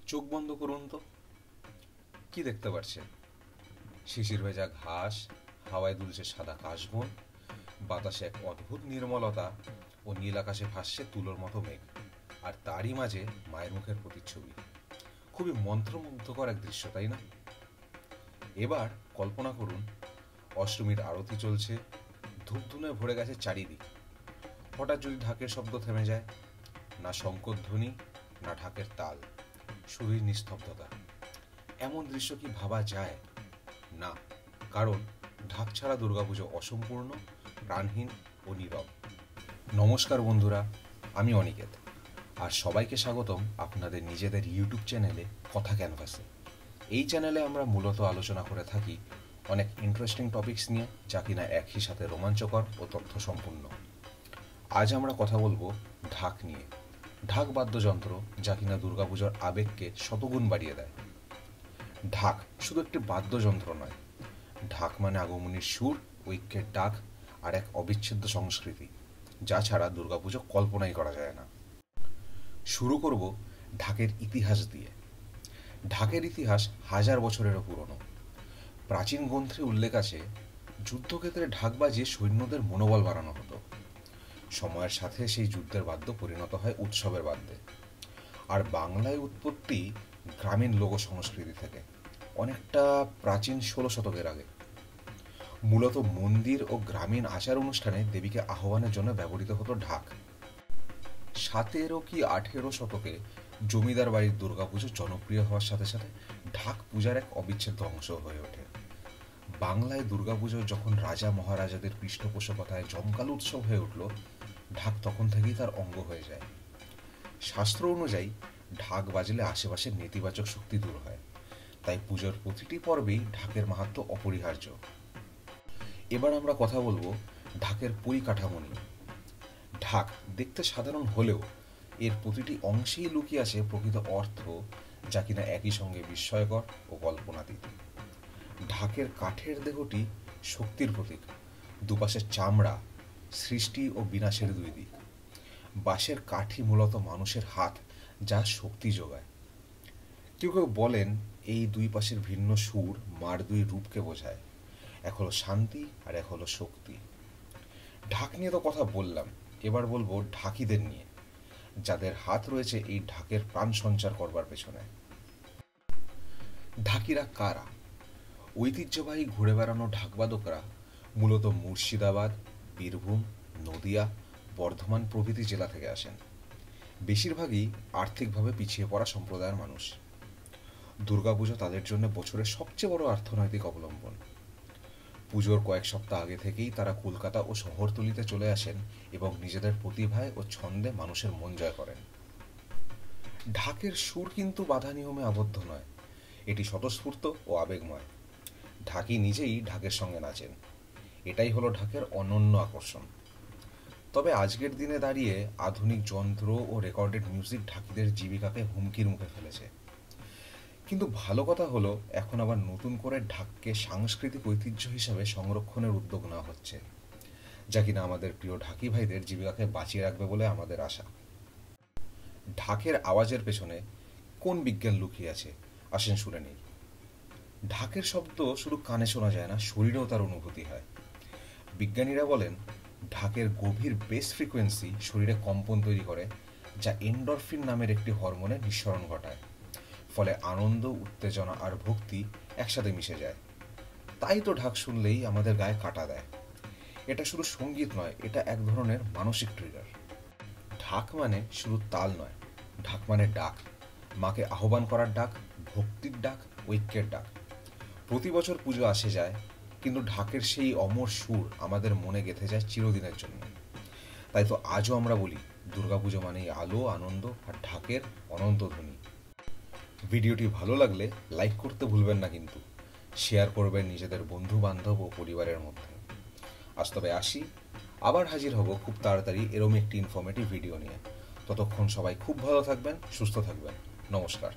চোখ বন্ধ করুন তো, কি দেখতে পাচ্ছেন? শিশির ভেজা ঘাস, হাওয়ায় দুলছে সাদা কাশবন, বাতাসে এক অদ্ভুত নির্মলতা ও নীল আকাশে ভাসছে তুলোর মতো মেঘ। আর তারই মাঝে মায়ের মুখের প্রতিচ্ছবি। খুবই মন্ত্রমুগ্ধকর এক দৃশ্য, তাই না? এবার কল্পনা করুন, অষ্টমীর আরতি চলছে, ধূপধুনোয় ভরে গেছে চারিদিক। হঠাৎ যদি ঢাকের শব্দ থেমে যায়, না শঙ্খধ্বনি, না ঢাকের তাল, শুধুই নিস্তব্ধতা। এমন দৃশ্য কি ভাবা যায়? না, কারণ ঢাক ছাড়া দুর্গাপুজো অসম্পূর্ণ, প্রাণহীন ও নীরব। নমস্কার বন্ধুরা, আমি অনিকেত, আর সবাইকে স্বাগতম আপনাদের নিজেদের ইউটিউব চ্যানেলে কথা ক্যানভাসে। এই চ্যানেলে আমরা মূলত আলোচনা করে থাকি অনেক ইন্টারেস্টিং টপিকস নিয়ে, যা কিনা একই সাথে রোমাঞ্চকর ও তথ্য সম্পূর্ণ। আজ আমরা কথা বলবো ঢাক নিয়ে। ঢাক বাদ্যযন্ত্র, যা কিনা দুর্গাপুজোর আবেগকে শতগুণ বাড়িয়ে দেয়। ঢাক শুধু একটি বাদ্যযন্ত্র নয়, ঢাক মানে আগমনীর সুর, ঐক্যের ডাক, আর এক অবিচ্ছেদ্য সংস্কৃতি, যা ছাড়া দুর্গাপুজো কল্পনাই করা যায় না। শুরু করব ঢাকের ইতিহাস দিয়ে। ঢাকের ইতিহাস হাজার বছরেরও পুরনো। প্রাচীন গ্রন্থে উল্লেখ আছে, যুদ্ধক্ষেত্রে ঢাক বাজিয়ে সৈন্যদের মনোবল বাড়ানো হতো। সময়ের সাথে সেই যুদ্ধের বাদ্য পরিণত হয় উৎসবের বাদ্যে। আর বাংলায় উৎপত্তি গ্রামীণ লোক সংস্কৃতি থেকে, অনেকটা প্রাচীন 16 শতকের আগে। মূলত মন্দির ও গ্রামীণ আচার অনুষ্ঠানে দেবীকে আহ্বানের জন্য ব্যবহৃত হতো ঢাক। 17 কি 18 শতকে জমিদার বাড়ির দুর্গাপুজো জনপ্রিয় হওয়ার সাথে সাথে ঢাক পূজার এক অবিচ্ছেদ্য অংশ হয়ে ওঠে। বাংলায় দুর্গাপুজো যখন রাজা মহারাজাদের পৃষ্ঠপোষকতায় জমকালো উৎসব হয়ে উঠল, ঢাক তখন থেকেই তার অঙ্গ হয়ে যায়। শাস্ত্র অনুযায়ী ঢাক বাজলে আশেপাশের নেতিবাচক শক্তি দূর হয়, তাই পুজোর প্রতিটি পর্বেই ঢাকের মাহাত্ম্য অপরিহার্য। এবার আমরা কথা বলবো ঢাকের পরিকাঠামো নিয়ে। ঢাক দেখতে সাধারণ হলেও এর প্রতিটি অংশেই লুকিয়ে আছে প্রকৃত অর্থ, যা কিনা একই সঙ্গে বিস্ময়কর ও কল্পনাতীত। ঢাকের কাঠের দেহটি শক্তির প্রতীক, দুপাশের চামড়া সৃষ্টি ও বিনাশের দুই দিক। বাঁশের কাঠি মূলত মানুষের হাত, যা শক্তি যোগায়। কেউ কেউ বলেন এই দুই পাশের ভিন্ন সুর মার দুই রূপকে বোঝায়, এক হলো শান্তি আর এক হলো শক্তি। ঢাক নিয়ে তো কথা বললাম, এবার বলবো ঢাকিদের নিয়ে, যাদের হাত রয়েছে এই ঢাকের প্রাণ সঞ্চার করবার পেছনে। ঢাকিরা কারা? ঐতিহ্যবাহী ঘুরে বেড়ানো ঢাকবাদকরা মূলত মুর্শিদাবাদ, বীরভূম, নদিয়া, বর্ধমান প্রভৃতি জেলা থেকে আসেন। বেশিরভাগই আর্থিকভাবে পিছিয়ে পড়া সম্প্রদায়ের মানুষ। দুর্গাপুজো তাদের জন্য বছরের সবচেয়ে বড় অর্থনৈতিক অবলম্বন। পুজোর কয়েক সপ্তাহ আগে থেকেই তারা কলকাতা ও শহরতলিতে চলে আসেন এবং নিজেদের প্রতিভায় ও ছন্দে মানুষের মন জয় করেন। ঢাকের সুর কিন্তু বাধা নিয়মে আবদ্ধ নয়, এটি স্বতঃস্ফূর্ত ও আবেগময়। ঢাকি নিজেই ঢাকের সঙ্গে নাচেন, এটাই হলো ঢাকের অনন্য আকর্ষণ। তবে আজকের দিনে দাঁড়িয়ে আধুনিক যন্ত্র ও রেকর্ডেড মিউজিক ঢাকিদের জীবিকাকে হুমকির মুখে ফেলেছে। কিন্তু ভালো কথা হলো, এখন আবার নতুন করে ঢাককে সাংস্কৃতিক ঐতিহ্য হিসাবে সংরক্ষণের উদ্যোগ নেওয়া হচ্ছে, যা কিনা আমাদের প্রিয় ঢাকি ভাইদের জীবিকাকে বাঁচিয়ে রাখবে বলে আমাদের আশা। ঢাকের আওয়াজের পেছনে কোন বিজ্ঞান লুকিয়ে আছে, আসেন শুনে নেই। ঢাকের শব্দ শুধু কানে শোনা যায় না, শরীরেও তার অনুভূতি হয়। বিজ্ঞানীরা বলেন, ঢাকের গভীর বেস ফ্রিকোয়েন্সি শরীরে কম্পন তৈরি করে, যা এন্ডরফিন নামের একটি হরমোনের নিঃসরণ ঘটায়। ফলে আনন্দ, উত্তেজনা আর ভক্তি একসাথে মিশে যায়। তাই তো ঢাক শুনলেই আমাদের গায়ে কাঁটা দেয়। এটা শুধু সঙ্গীত নয়, এটা এক ধরনের মানসিক ট্রিগার। ঢাক মানে শুধু তাল নয়, ঢাক মানে ডাক, মাকে আহ্বান করার ডাক, ভক্তির ডাক, ঐক্যের ডাক। প্রতি বছর পুজো আসে যায়, কিন্তু ঢাকের সেই অমর সুর আমাদের মনে গেঁথে যায় চিরদিনের জন্য। তাই তো আজও আমরা বলি, দুর্গাপুজো মানেই আলো, আনন্দ আর ঢাকের অনন্ত ধ্বনি। ভিডিওটি ভালো লাগলে লাইক করতে ভুলবেন না, কিন্তু শেয়ার করবেন নিজেদের বন্ধু বান্ধব ও পরিবারের মধ্যে। আজ তবে আসি, আবার হাজির হব খুব তাড়াতাড়ি এরম একটি ইনফরমেটিভ ভিডিও নিয়ে। ততক্ষণ সবাই খুব ভালো থাকবেন, সুস্থ থাকবেন। নমস্কার।